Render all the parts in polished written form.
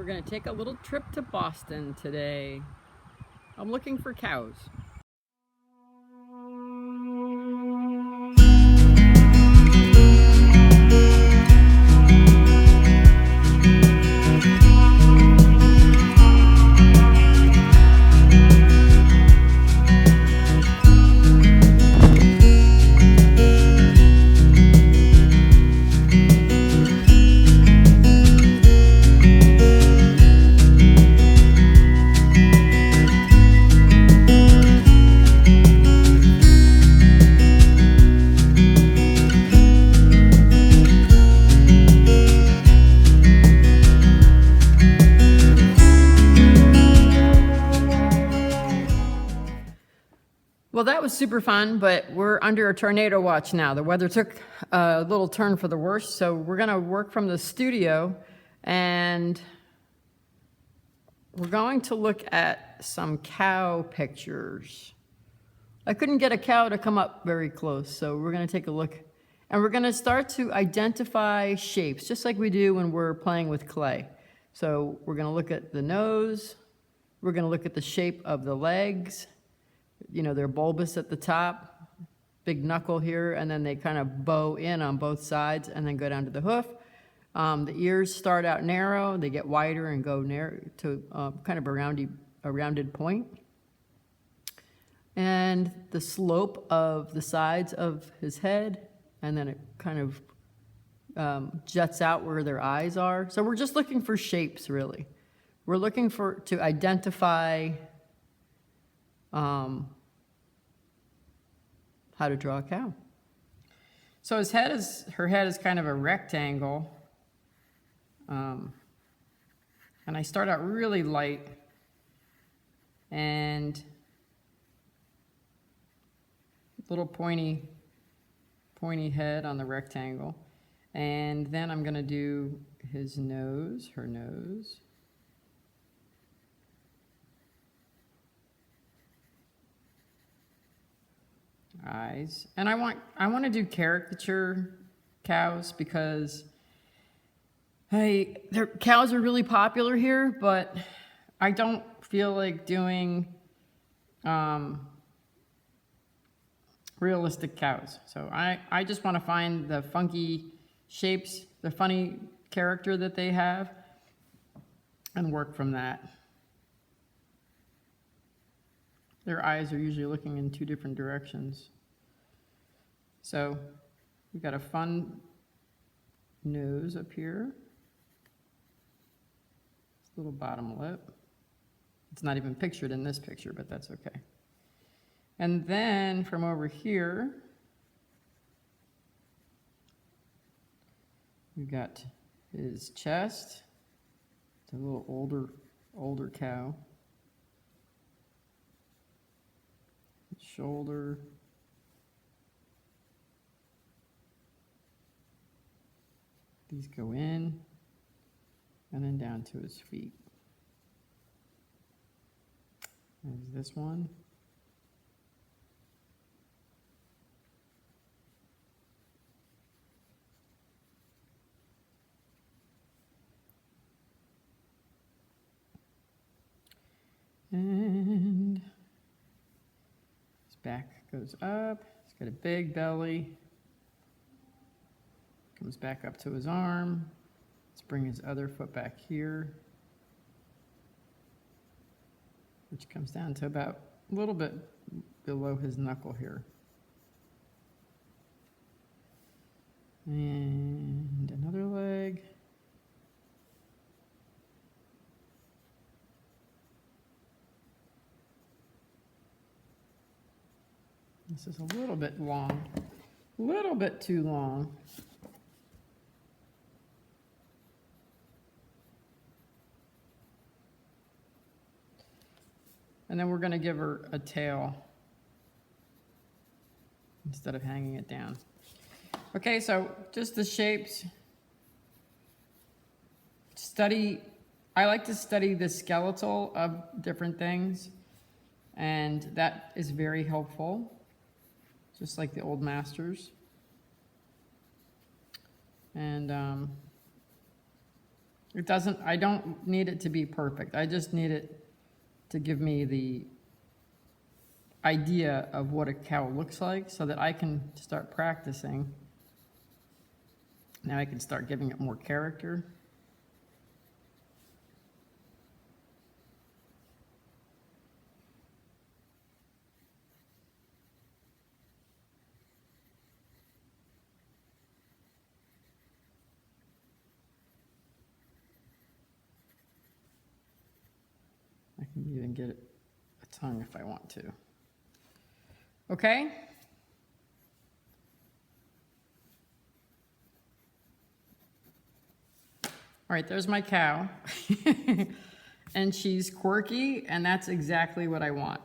going to take a little trip to Boston today. I'm looking for cows. Well, that was super fun, but we're under a tornado watch now. The weather took a little turn for the worse, so we're going to work from the studio, and we're going to look at some cow pictures. I couldn't get a cow to come up very close, so we're going to take a look, and we're going to start to identify shapes, just like we do when we're playing with clay. So we're going to look at the nose, we're going to look at the shape of the legs. You know, they're bulbous at the top, big knuckle here, and then they kind of bow in on both sides and then go down to the hoof. The ears start out narrow, they get wider and go narrow to kind of a rounded point. And the slope of the sides of his head, and then it kind of juts out where their eyes are. So we're just looking for shapes, really. We're looking to identify how to draw a cow. So her head is kind of a rectangle. And I start out really light and little pointy head on the rectangle. And then I'm gonna do his nose, her nose. Eyes. And I want to do caricature cows because cows are really popular here, but I don't feel like doing realistic cows. So I just want to find the funky shapes, the funny character that they have, and work from that. Their eyes are usually looking in two different directions. So we've got a fun nose up here. This little bottom lip. It's not even pictured in this picture, but that's okay. And then from over here, we've got his chest. It's a little older cow. Shoulder. These go in and then down to his feet. There's this one. And his back goes up. He's got a big belly. Comes back up to his arm. Let's bring his other foot back here, which comes down to about a little bit below his knuckle here. And another leg. This is a little bit long, a little bit too long. And then we're going to give her a tail instead of hanging it down. Okay, so just the shapes. I like to study the skeletal of different things, and that is very helpful, just like the old masters. And It doesn't, I don't need it to be perfect. I just need it to give me the idea of what a cow looks like so that I can start practicing. Now I can start giving it more character. I can even get a tongue if I want to. Okay? All right, there's my cow. And she's quirky, and that's exactly what I want.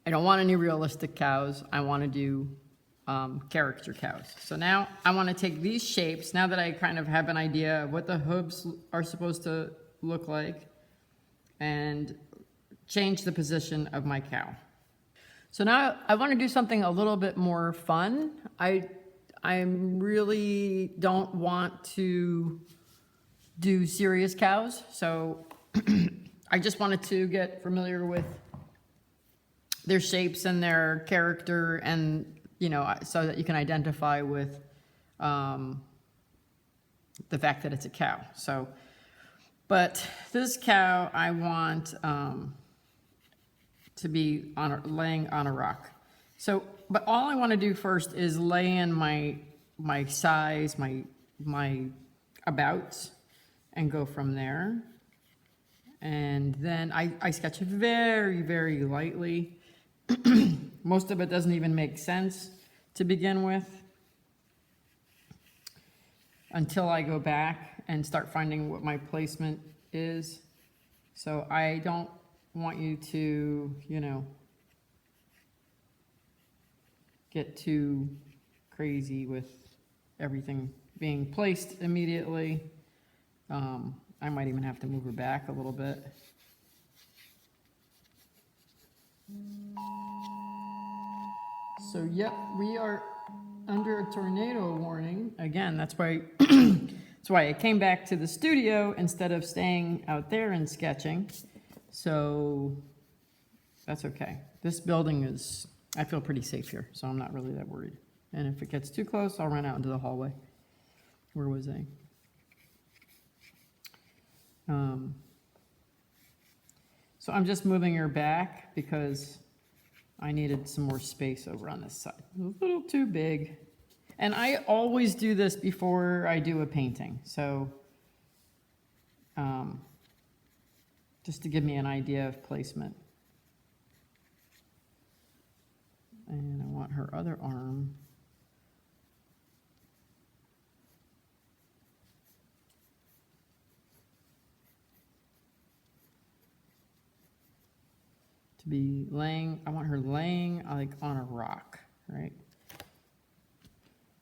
I don't want any realistic cows. I want to do character cows. So now I want to take these shapes, now that I kind of have an idea of what the hooves are supposed to look like, and change the position of my cow. So now I want to do something a little bit more fun. I really don't want to do serious cows, so I just wanted to get familiar with their shapes and their character, and so that you can identify with the fact that it's a cow. So, but this cow I want to be laying on a rock. So, but all I want to do first is lay in my size, my abouts, and go from there. And then I sketch it very, very lightly. Most of it doesn't even make sense to begin with until I go back and start finding what my placement is. So I don't want you to, get too crazy with everything being placed immediately. I might even have to move her back a little bit. So, yep, we are under a tornado warning. Again, that's why I came back to the studio instead of staying out there and sketching. So that's okay. This building I feel pretty safe here, so I'm not really that worried. And if it gets too close, I'll run out into the hallway. Where was I? So I'm just moving her back because I needed some more space over on this side. A little too big. And I always do this before I do a painting. So just to give me an idea of placement. And I want her other arm to be laying, I want her laying like on a rock, right?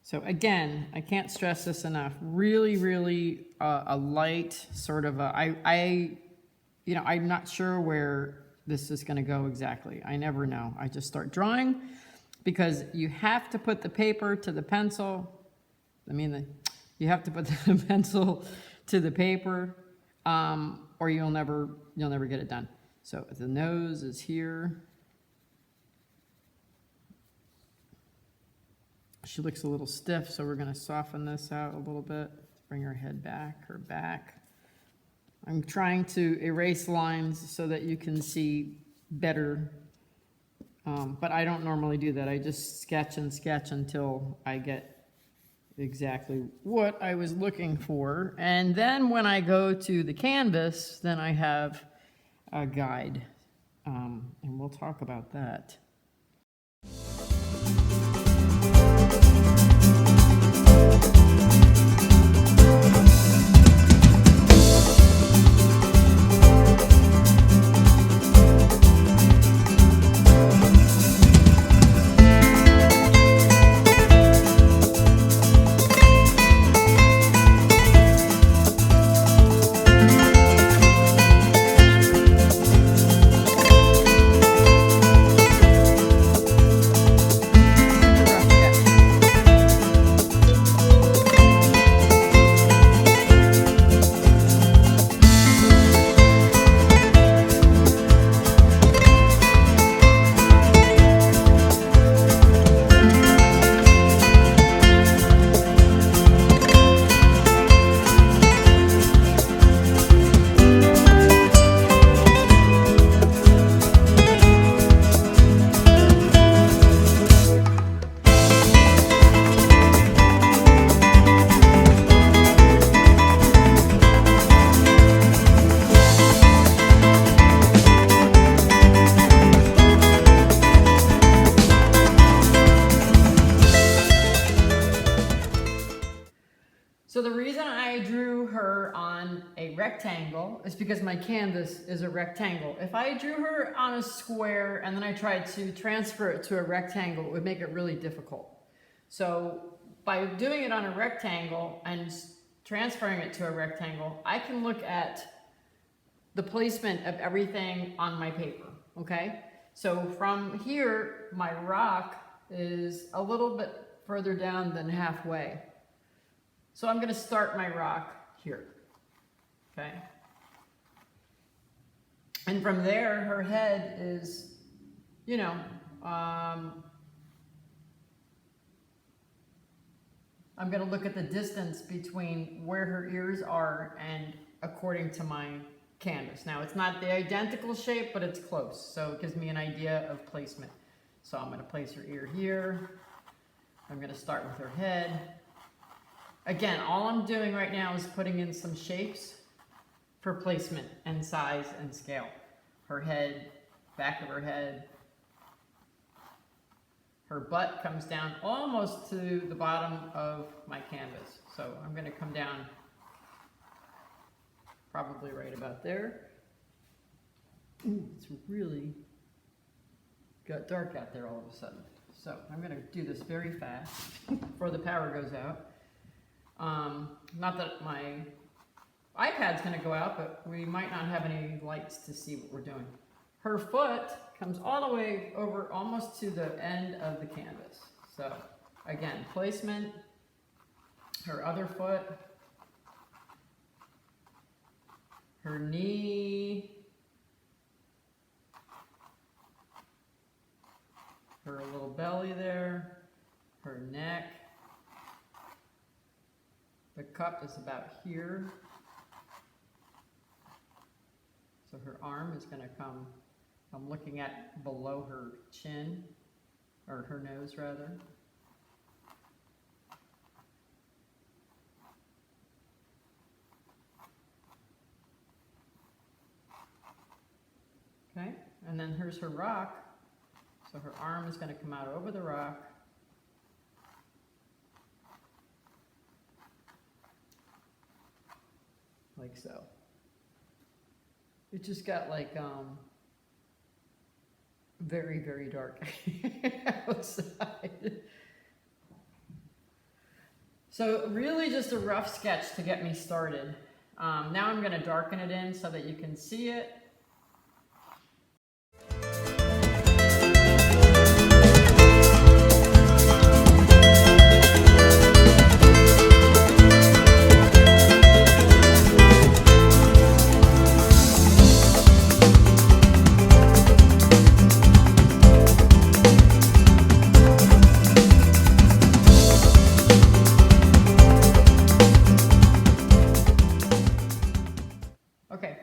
So again, I can't stress this enough. Really, really a light sort of I'm not sure where this is going to go exactly. I never know. I just start drawing because you have to put the paper to the pencil. You have to put the pencil to the paper, or you'll never get it done. So the nose is here. She looks a little stiff, so we're going to soften this out a little bit. Bring her head back, her back. I'm trying to erase lines so that you can see better, but I don't normally do that. I just sketch and sketch until I get exactly what I was looking for. And then when I go to the canvas, then I have a guide, and we'll talk about that. So the reason I drew her on a rectangle is because my canvas is a rectangle. If I drew her on a square and then I tried to transfer it to a rectangle, it would make it really difficult. So by doing it on a rectangle and transferring it to a rectangle, I can look at the placement of everything on my paper, okay? So from here, my rock is a little bit further down than halfway. So I'm gonna start my rock here, okay? And from there, her head is, you know, I'm gonna look at the distance between where her ears are and according to my canvas. Now, it's not the identical shape, but it's close. So it gives me an idea of placement. So I'm gonna place her ear here. I'm gonna start with her head. Again, all I'm doing right now is putting in some shapes for placement and size and scale. Her head, back of her head. Her butt comes down almost to the bottom of my canvas. So I'm going to come down probably right about there. Ooh, it's really got dark out there all of a sudden. So I'm going to do this very fast before the power goes out. Not that my iPad's going to go out, but we might not have any lights to see what we're doing. Her foot comes all the way over almost to the end of the canvas. So again, placement, her other foot, her knee, her little belly there, her neck. The cup is about here. So her arm is going to come, I'm looking at below her chin, or her nose rather. Okay, and then here's her rock. So her arm is going to come out over the rock. Like so. It just got like very, very dark outside. So really just a rough sketch to get me started. Now I'm going to darken it in so that you can see it.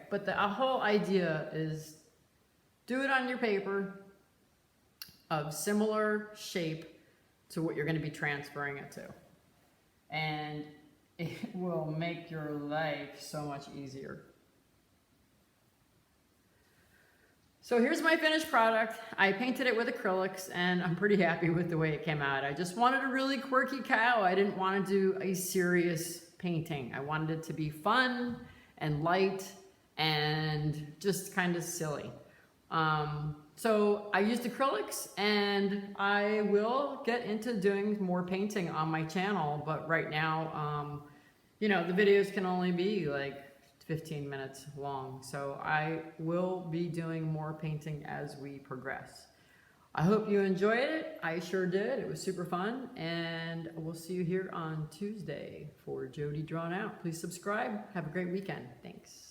But the whole idea is do it on your paper of similar shape to what you're going to be transferring it to. And it will make your life so much easier. So here's my finished product. I painted it with acrylics and I'm pretty happy with the way it came out. I just wanted a really quirky cow. I didn't want to do a serious painting. I wanted it to be fun and light and just kind of silly. So I used acrylics and I will get into doing more painting on my channel, but right now, you know, the videos can only be like 15 minutes long. So I will be doing more painting as we progress. I hope you enjoyed it. I sure did. It was super fun. And we'll see you here on Tuesday for Jody Drawn Out. Please subscribe. Have a great weekend. Thanks.